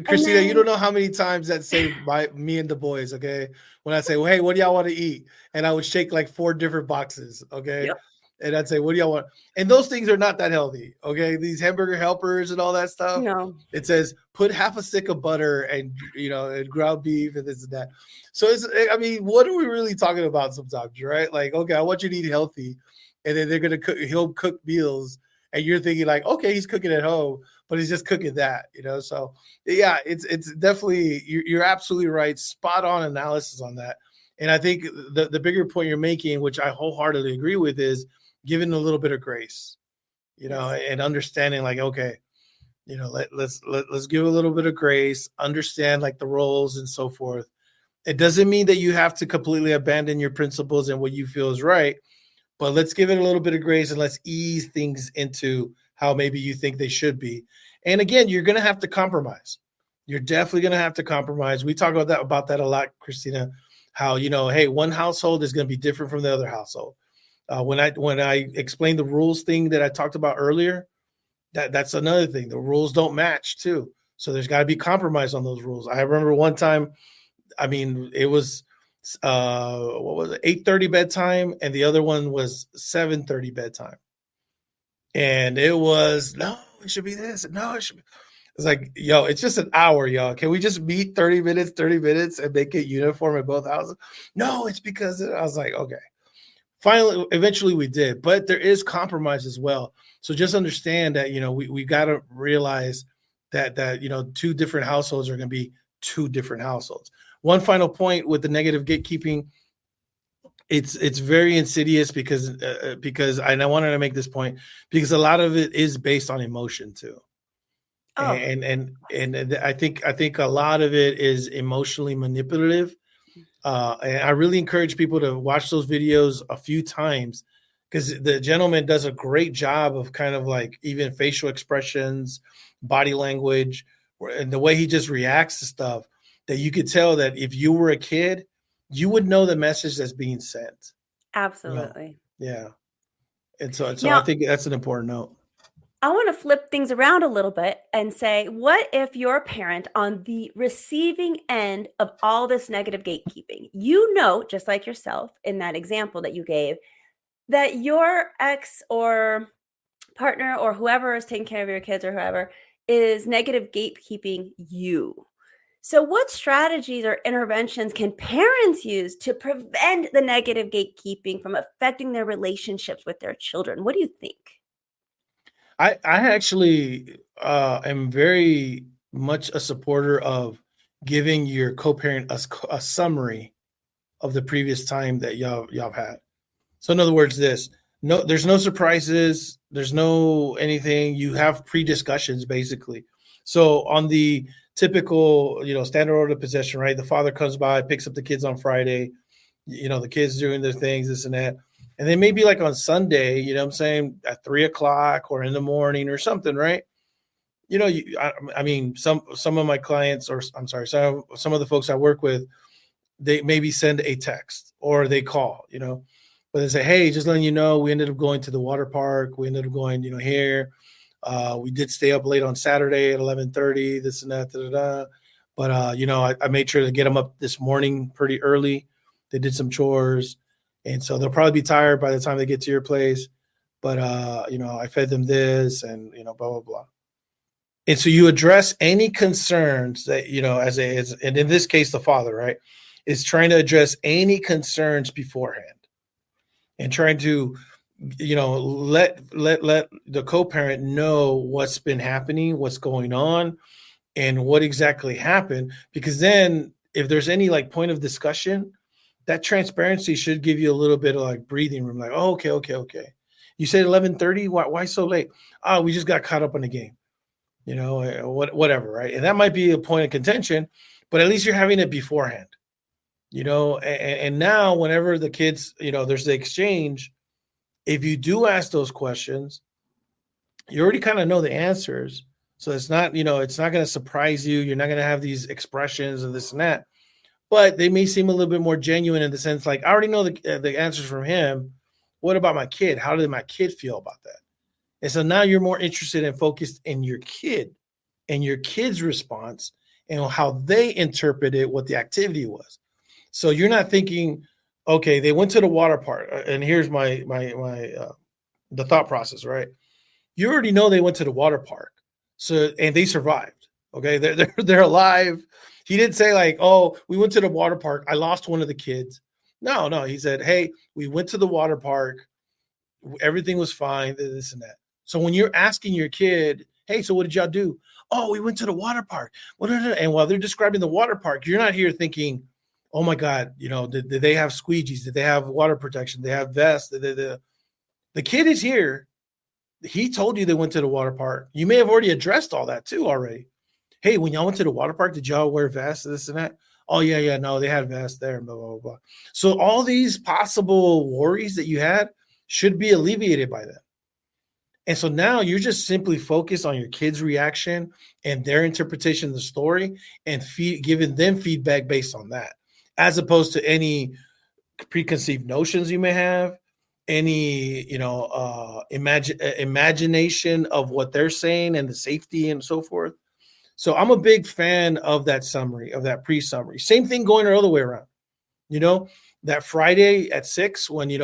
Christina, you don't then know how many times that saved me and the boys. Okay, when I say, "Well, hey, what do y'all want to eat?" and I would shake like 4 different boxes. Okay, yep, and I'd say, "What do y'all want?" And those things are not that healthy. Okay, these hamburger helpers and all that stuff. no. It says put half a stick of butter and and ground beef and this and that. So I mean, what are we really talking about sometimes, right? Like, okay, I want you to eat healthy, and then they're gonna cook. He'll cook meals, and you're thinking like, okay, he's cooking at home, but he's just cooking that, So yeah, it's definitely, you're absolutely right. Spot on analysis on that. And I think the bigger point you're making, which I wholeheartedly agree with, is giving a little bit of grace, Yes. and understanding like, okay, let's give a little bit of grace, understand like the roles and so forth. It doesn't mean that you have to completely abandon your principles and what you feel is right, but let's give it a little bit of grace and let's ease things into how maybe you think they should be. And again, you're going to have to compromise. You're definitely going to have to compromise. We talk about that a lot, Christina, how, hey, one household is going to be different from the other household. When I explained the rules thing that I talked about earlier, that's another thing. The rules don't match too. So there's got to be compromise on those rules. I remember one time, I mean, it was what was it, 8:30 bedtime, and the other one was 7:30 bedtime. And it was, no, it should be this. No, it should be. It's like, yo, it's just an hour, y'all. Can we just meet 30 minutes and make it uniform in both houses? No, it's because I was like, okay. Finally, eventually we did, but there is compromise as well. So just understand that, we got to realize that, two different households are going to be two different households. One final point with the negative gatekeeping, it's very insidious because and I wanted to make this point because a lot of it is based on emotion too. Oh, And I think a lot of it is emotionally manipulative. And I really encourage people to watch those videos a few times because the gentleman does a great job of kind of like even facial expressions, body language, and the way he just reacts to stuff that you could tell that if you were a kid, you would know the message that's being sent. absolutely. Yeah. And so I Now, think that's an important note. I want to flip things around a little bit and say, what if you're a parent on the receiving end of all this negative gatekeeping? Just like yourself in that example that you gave, that your ex or partner or whoever is taking care of your kids or whoever is negative gatekeeping you. So, what strategies or interventions can parents use to prevent the negative gatekeeping from affecting their relationships with their children? What do you think? I actually am very much a supporter of giving your co-parent a summary of the previous time that y'all have had. So in other words, there's no surprises, there's no anything. You have pre-discussions basically. So on the typical, standard order of possession, right? The father comes by, picks up the kids on Friday, the kids doing their things, this and that. And then maybe like on Sunday, I'm saying at 3:00 or in the morning or something, right? I mean, some of my clients, or I'm sorry, some of the folks I work with, they maybe send a text or they call, but they say, hey, just letting you know, we ended up going to the water park. We ended up going, here. We did stay up late on Saturday at 11:30, this and that, But, I made sure to get them up this morning pretty early. They did some chores. And so they'll probably be tired by the time they get to your place. But, I fed them this and, blah, blah, blah. And so you address any concerns that, and in this case, the father, right, is trying to address any concerns beforehand and trying to, let the co-parent know what's been happening, what's going on, and what exactly happened. Because then if there's any like point of discussion, that transparency should give you a little bit of like breathing room. Like, oh, okay. You said 11:30. Why so late? Oh, we just got caught up on the game. Whatever, right? And that might be a point of contention, but at least you're having it beforehand. And now whenever the kids, there's the exchange. If you do ask those questions, you already kind of know the answers. So it's not, it's not going to surprise you. You're not going to have these expressions and this and that. But they may seem a little bit more genuine in the sense like, I already know the answers from him. What about my kid? How did my kid feel about that? And so now you're more interested and focused in your kid and your kid's response and how they interpreted what the activity was. So you're not thinking, okay, they went to the water park. And here's my the thought process, right? You already know they went to the water park. So, and they survived. Okay. They're alive. He didn't say like, oh, we went to the water park. I lost one of the kids. No. He said, hey, we went to the water park. Everything was fine. This and that. So when you're asking your kid, Hey, so what did y'all do? Oh, we went to the water park. And while they're describing the water park, you're not here thinking, oh my God, did they have squeegees? Did they have water protection? Did they have vests? The kid is here. He told you they went to the water park. You may have already addressed all that too already. Hey, when y'all went to the water park, did y'all wear vests, this and that? Oh, yeah, no, they had vests there, blah, blah, blah. So all these possible worries that you had should be alleviated by them. And so now you're just simply focused on your kid's reaction and their interpretation of the story and giving them feedback based on that, as opposed to any preconceived notions you may have, any imagination of what they're saying and the safety and so forth. So I'm a big fan of that summary, of that pre-summary. Same thing going the other way around. That Friday at 6 when he's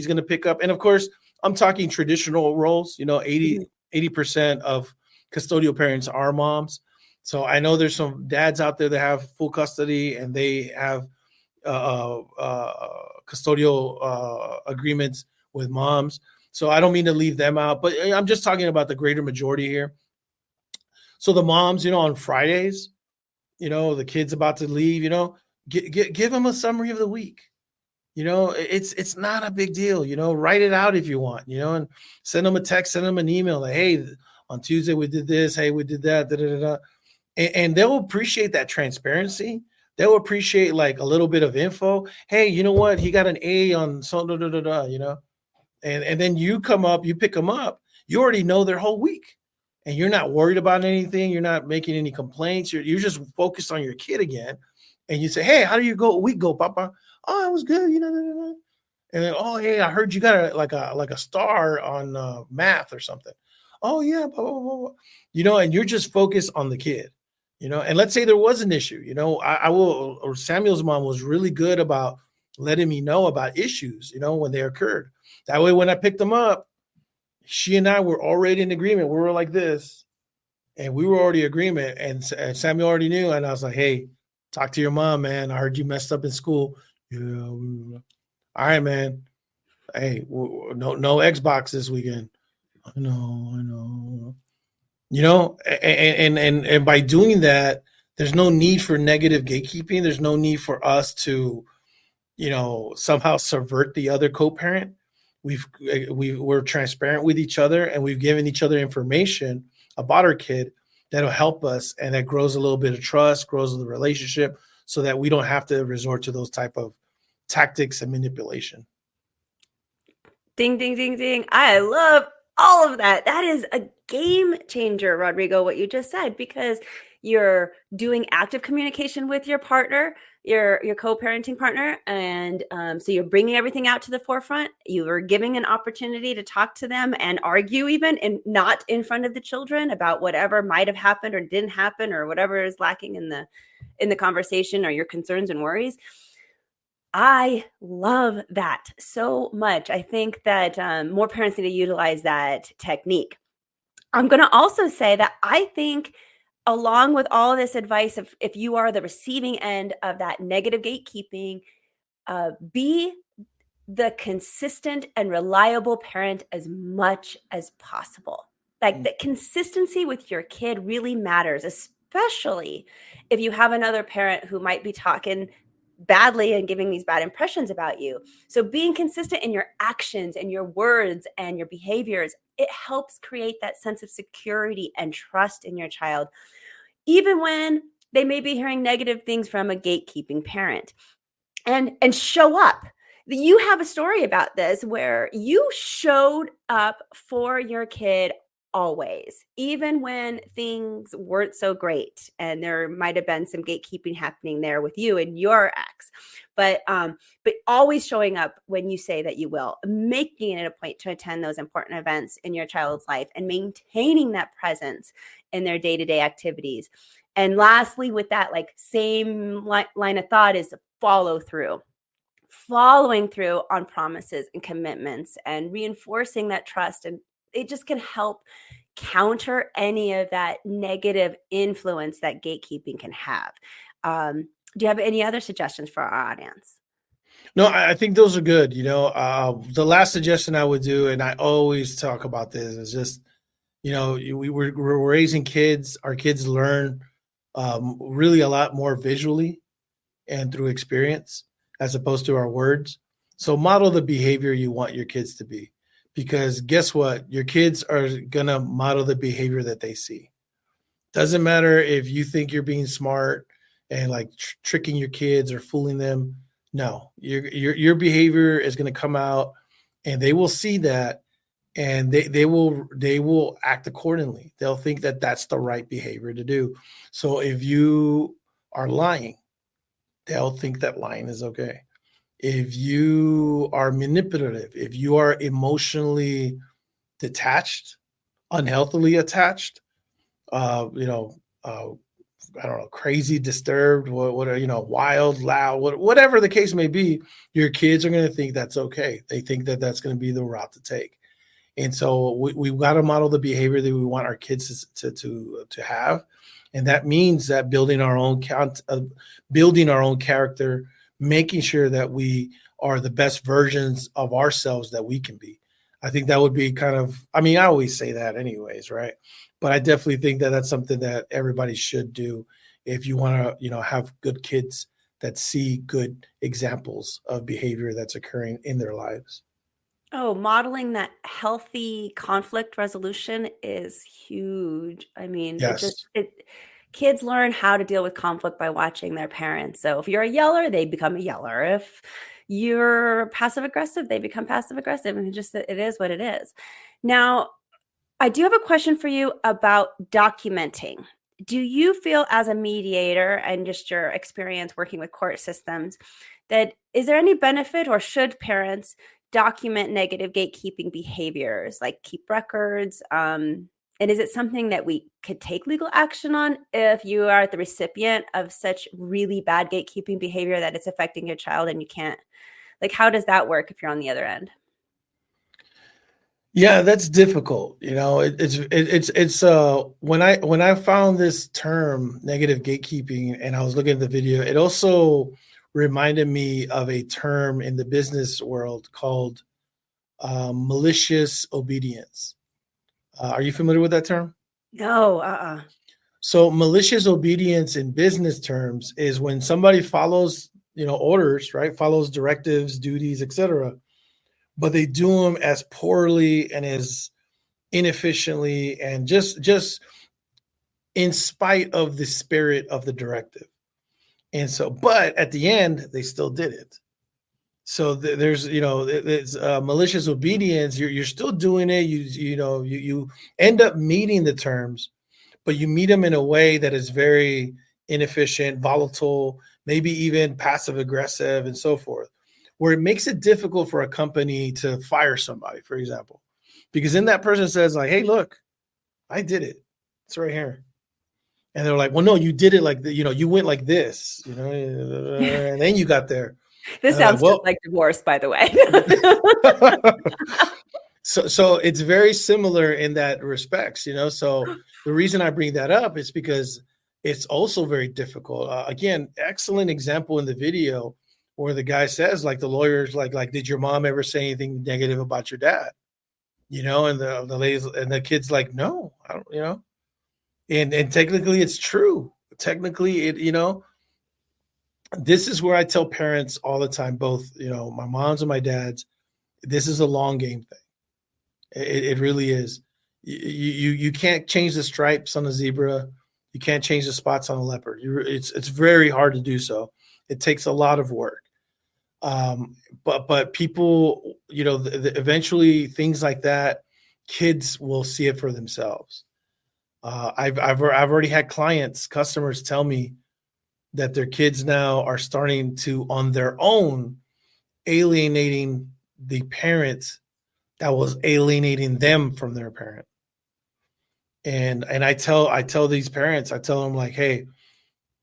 going to pick up, and of course I'm talking traditional roles. 80% of custodial parents are moms. So I know there's some dads out there that have full custody and they have custodial agreements with moms. So I don't mean to leave them out, but I'm just talking about the greater majority here. So the moms, on Fridays, the kid's about to leave, give them a summary of the week. It's not a big deal, write it out if you want, and send them a text, send them an email like, hey, on Tuesday we did this. Hey, we did that. Da, da, da, da. And they'll appreciate that transparency. They'll appreciate like a little bit of info. Hey, you know what? He got an A on so da, da, da, da, and then you pick them up. You already know their whole week. And you're not worried about anything. You're not making any complaints. You're just focused on your kid again. And you say, hey, how do you week go, Papa? Oh, it was good. And then, oh, hey, I heard you got a star on math or something. Oh, yeah. Blah, blah, blah, blah. And you're just focused on the kid, and let's say there was an issue, or Samuel's mom was really good about letting me know about issues, when they occurred. That way, when I picked them up, she and I were already in agreement. We were like this, and we were already in agreement. And Samuel already knew. And I was like, hey, talk to your mom, man. I heard you messed up in school. Yeah. All right, man. Hey, no Xbox this weekend. I know. And by doing that, there's no need for negative gatekeeping. There's no need for us to, somehow subvert the other co-parent. We're transparent with each other, and we've given each other information about our kid that'll help us, and that grows a little bit of trust, grows the relationship, so that we don't have to resort to those type of tactics and manipulation. Ding, ding, ding, ding. I love all of that. That is a game changer, Rodrigo, what you just said, because you're doing active communication with your partner, your co-parenting partner. And so you're bringing everything out to the forefront. You are giving an opportunity to talk to them and argue even, and not in front of the children about whatever might have happened or didn't happen or whatever is lacking in the conversation or your concerns and worries. I love that so much. I think that more parents need to utilize that technique. I'm going to also say that I think, along with all of this advice, if you are the receiving end of that negative gatekeeping, be the consistent and reliable parent as much as possible. Like, the consistency with your kid really matters, especially if you have another parent who might be talking badly and giving these bad impressions about you. So being consistent in your actions and your words and your behaviors, it helps create that sense of security and trust in your child, even when they may be hearing negative things from a gatekeeping parent. And show up. You have a story about this where you showed up for your kid always, even when things weren't so great, and there might have been some gatekeeping happening there with you and your ex, but always showing up when you say that you will, making it a point to attend those important events in your child's life and maintaining that presence in their day-to-day activities. And lastly, with that same line of thought, is following through on promises and commitments and reinforcing that trust. And it just can help counter any of that negative influence that gatekeeping can have. Do you have any other suggestions for our audience? No, I think those are good. The last suggestion I would do, and I always talk about this, is just we're raising kids. Our kids learn really a lot more visually and through experience as opposed to our words. So model the behavior you want your kids to be, because guess what? Your kids are going to model the behavior that they see. Doesn't matter if you think you're being smart and like tricking your kids or fooling them. No, your behavior is going to come out, and they will see that, and they will act accordingly. They'll think that that's the right behavior to do. So if you are lying, they'll think that lying is okay. If you are manipulative, if you are emotionally detached, unhealthily attached, I don't know, crazy, disturbed, wild, loud, whatever the case may be, your kids are going to think that's okay. They think that that's going to be the route to take. And so we've got to model the behavior that we want our kids to have. And that means that building our own character, making sure that we are the best versions of ourselves that we can be. I think that would be I always say that anyways, right? But I definitely think that that's something that everybody should do if you want to, have good kids that see good examples of behavior that's occurring in their lives. Oh, modeling that healthy conflict resolution is huge. I mean, Yes. kids learn how to deal with conflict by watching their parents. So if you're a yeller, they become a yeller. If you're passive aggressive, they become passive aggressive. And it is what it is. Now, I do have a question for you about documenting. Do you feel, as a mediator and just your experience working with court systems, that is there any benefit, or should parents document negative gatekeeping behaviors, like keep records? And is it something that we could take legal action on if you are the recipient of such really bad gatekeeping behavior that it's affecting your child and you can't, how does that work if you're on the other end? Yeah, that's difficult. When I found this term negative gatekeeping and I was looking at the video, it also reminded me of a term in the business world called malicious obedience. Are you familiar with that term? No. So malicious obedience in business terms is when somebody follows, orders, right? Follows directives, duties, etc., but they do them as poorly and as inefficiently and just in spite of the spirit of the directive. And so, but at the end, they still did it. So there's malicious obedience. You're still doing it. You end up meeting the terms, but you meet them in a way that is very inefficient, volatile, maybe even passive aggressive, and so forth, where it makes it difficult for a company to fire somebody, for example, because then that person says like, "Hey, look, I did it. It's right here." And they're like, "Well, no, you did it like you went like this, and then you got there." This And they're sounds like, just "Well." like divorce, by the way. So it's very similar in that respects, So the reason I bring that up is because it's also very difficult. Again, excellent example in the video where the guy says, like, the lawyer's like, "Did your mom ever say anything negative about your dad?" And the ladies and the kid's like, "No, I don't." And technically it's true. Technically, this is where I tell parents all the time, both my moms and my dads, this is a long game thing. It really is. You can't change the stripes on a zebra. You can't change the spots on a leopard. It's very hard to do so. It takes a lot of work. But people, eventually things like that, kids will see it for themselves. I've already had customers tell me that their kids now are starting to, on their own, alienating the parents that was alienating them from their parent. And I tell these parents, I tell them like, "Hey,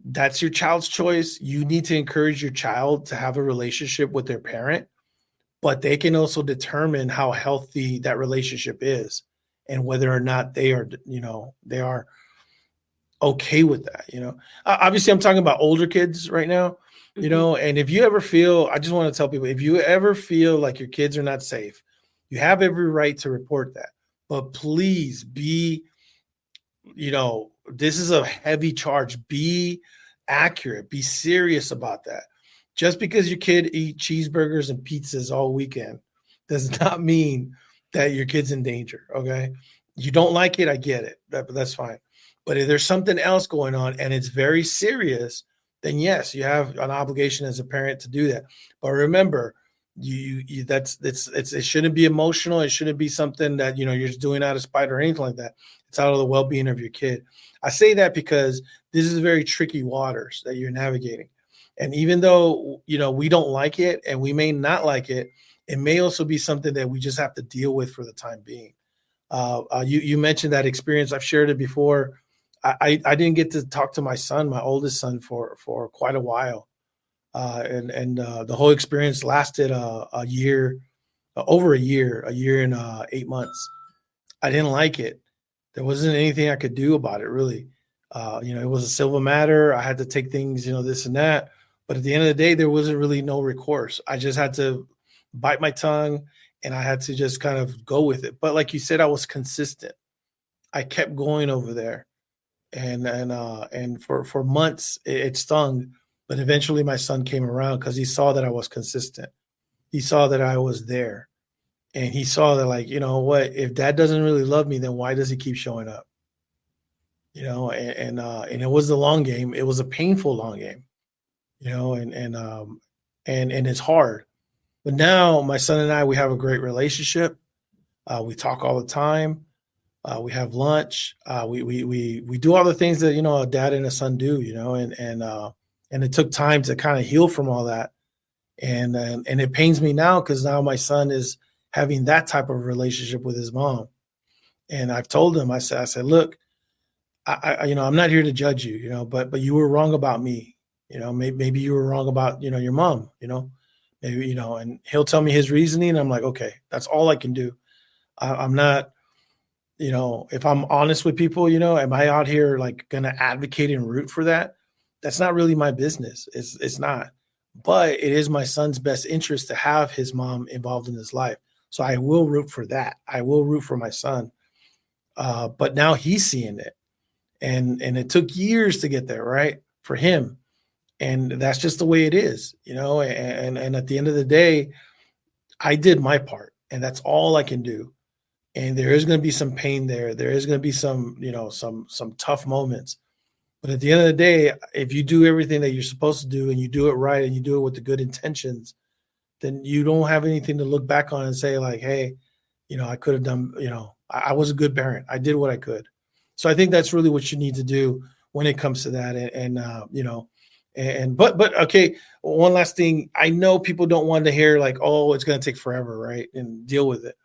that's your child's choice. You need to encourage your child to have a relationship with their parent, but they can also determine how healthy that relationship is and whether or not they are okay with that." Obviously I'm talking about older kids right now, and if you ever feel, I just want to tell people, if you ever feel like your kids are not safe, you have every right to report that. but please be, this is a heavy charge. Be accurate, be serious about that. Just because your kid eat cheeseburgers and pizzas all weekend does not mean that your kid's in danger. Okay. You don't like it. I get it. That's fine. But if there's something else going on and it's very serious, then yes, you have an obligation as a parent to do that. But remember, it shouldn't be emotional. It shouldn't be something that, you're just doing out of spite or anything like that. It's out of the well-being of your kid. I say that because this is very tricky waters that you're navigating. And even though, we don't like it and we may not like it, it may also be something that we just have to deal with for the time being. You mentioned that experience. I've shared it before. I didn't get to talk to my son, my oldest son, for quite a while. And the whole experience lasted a year, over a year and 8 months. I didn't like it. There wasn't anything I could do about it, really. It was a civil matter. I had to take things, this and that. But at the end of the day, there wasn't really no recourse. I just had to bite my tongue and I had to just kind of go with it. But like you said, I was consistent. I kept going over there. And for months it stung, but eventually my son came around because he saw that I was consistent. He saw that I was there. And he saw that, like, what, if dad doesn't really love me, then why does he keep showing up? And it was the long game. It was a painful long game, and it's hard. But now my son and I, we have a great relationship. We talk all the time. We have lunch. We do all the things that, a dad and a son do, and it took time to kind of heal from all that. And it pains me now because now my son is having that type of relationship with his mom. And I've told him, I said, look, I'm not here to judge you, but you were wrong about me. Maybe you were wrong about, your mom, maybe, and he'll tell me his reasoning. And I'm like, okay, that's all I can do. I'm not, if I'm honest with people, am I out here like going to advocate and root for that? That's not really my business. It's not, but it is my son's best interest to have his mom involved in his life. So I will root for that. I will root for my son. But now he's seeing it. And it took years to get there, right? For him. And that's just the way it is, and at the end of the day, I did my part and that's all I can do. And there is going to be some pain there. There is going to be some, some tough moments. But at the end of the day, if you do everything that you're supposed to do and you do it right and you do it with the good intentions, then you don't have anything to look back on and say like, hey, I could have done, I was a good parent. I did what I could. So I think that's really what you need to do when it comes to that. But okay, one last thing. I know people don't want to hear like, oh, it's going to take forever, right? And deal with it.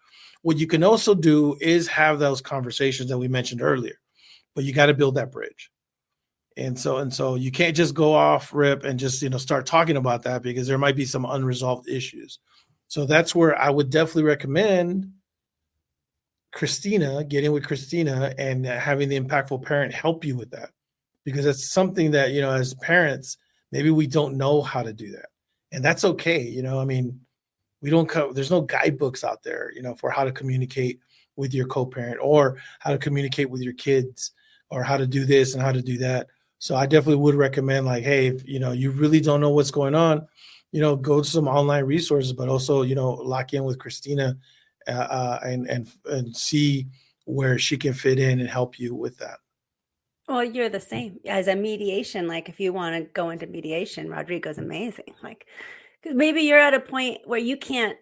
What you can also do is have those conversations that we mentioned earlier, but you got to build that bridge. And so you can't just go off rip and just, start talking about that because there might be some unresolved issues. So that's where I would definitely recommend getting with Christina and having the impactful parent help you with that, because it's something that, as parents, maybe we don't know how to do that. And that's okay. There's no guidebooks out there, for how to communicate with your co-parent or how to communicate with your kids or how to do this and how to do that. So I definitely would recommend like, hey, if, you really don't know what's going on, go to some online resources, but also, lock in with Christina and see where she can fit in and help you with that. Well, you're the same as a mediation. Like if you want to go into mediation, Rodrigo's amazing. Like, 'cause maybe you're at a point where you can't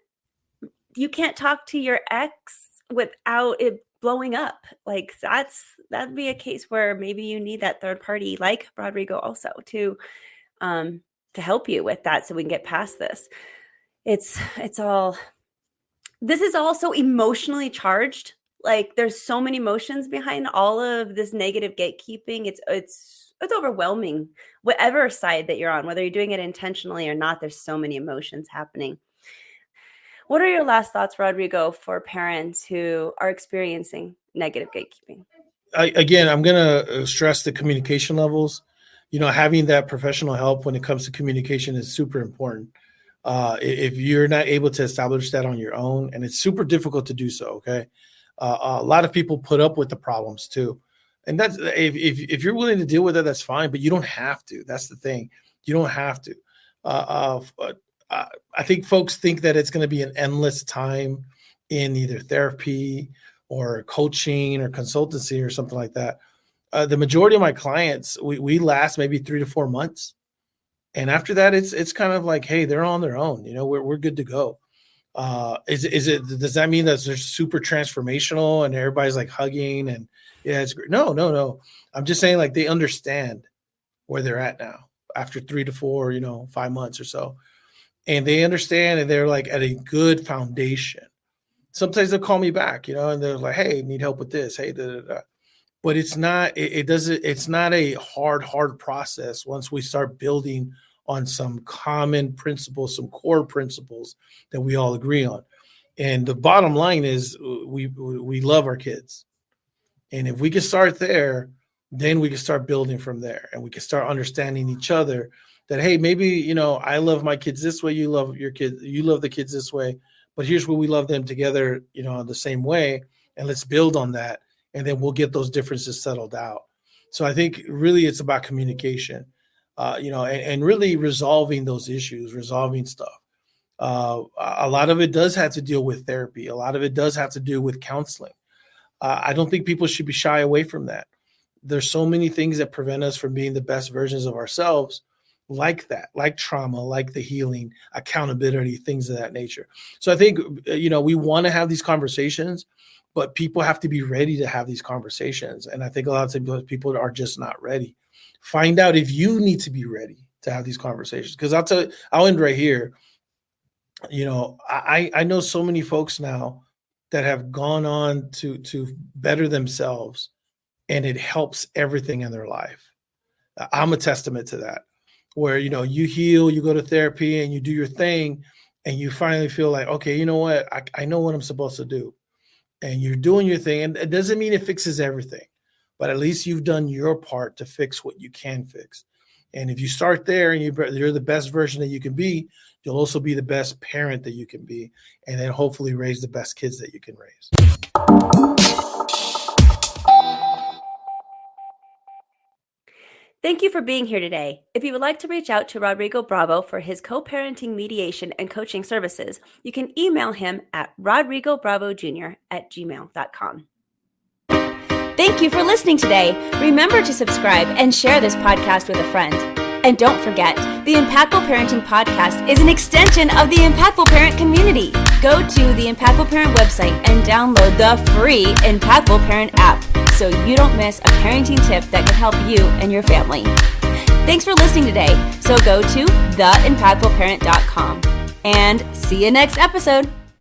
talk to your ex without it blowing up. Like that'd be a case where maybe you need that third party like Rodrigo also to help you with that so we can get past this. This is all so emotionally charged. Like there's so many emotions behind all of this negative gatekeeping. It's overwhelming, whatever side that you're on, whether you're doing it intentionally or not. There's so many emotions happening. What are your last thoughts, Rodrigo, for parents who are experiencing negative gatekeeping? I'm going to stress the communication levels. Having that professional help when it comes to communication is super important. If you're not able to establish that on your own, and it's super difficult to do so, okay? A lot of people put up with the problems too. And that's if you're willing to deal with it, that's fine, but you don't have to. That's the thing. You don't have to. I think folks think that it's going to be an endless time in either therapy or coaching or consultancy or something like that. The majority of my clients, we last maybe 3 to 4 months. And after that, it's kind of like, hey, they're on their own. We're good to go. Does that mean that they're super transformational and everybody's like hugging and yeah, it's great? No. I'm just saying like they understand where they're at now after 3 to 4, 5 months or so. And they understand and they're like at a good foundation. Sometimes they'll call me back, and they're like, hey, need help with this. Hey, da, da, da. But it's not a hard process once we start building on some common principles, some core principles that we all agree on. And the bottom line is we love our kids. And if we can start there, then we can start building from there and we can start understanding each other that, hey, maybe, I love my kids this way. You love your kids. You love the kids this way, but here's where we love them together, the same way. And let's build on that. And then we'll get those differences settled out. So I think really it's about communication, and really resolving those issues, resolving stuff. A lot of it does have to deal with therapy. A lot of it does have to do with counseling. I don't think people should be shy away from that. There's so many things that prevent us from being the best versions of ourselves, like that, like trauma, like the healing, accountability, things of that nature. So I think, we want to have these conversations, but people have to be ready to have these conversations. And I think a lot of times people are just not ready. Find out if you need to be ready to have these conversations. Because I'll end right here. I know so many folks now that have gone on to better themselves, and it helps everything in their life. I'm a testament to that, where, you heal, you go to therapy and you do your thing and you finally feel like, okay, you know what? I know what I'm supposed to do. And you're doing your thing. And it doesn't mean it fixes everything, but at least you've done your part to fix what you can fix. And if you start there and you're the best version that you can be, you'll also be the best parent that you can be, and then hopefully raise the best kids that you can raise. Thank you for being here today. If you would like to reach out to Rodrigo Bravo for his co-parenting mediation and coaching services, you can email him at rodrigobravojr@gmail.com. Thank you for listening today. Remember to subscribe and share this podcast with a friend. And don't forget, the Impactful Parenting Podcast is an extension of the Impactful Parent community. Go to the Impactful Parent website and download the free Impactful Parent app so you don't miss a parenting tip that can help you and your family. Thanks for listening today. So go to theimpactfulparent.com and see you next episode.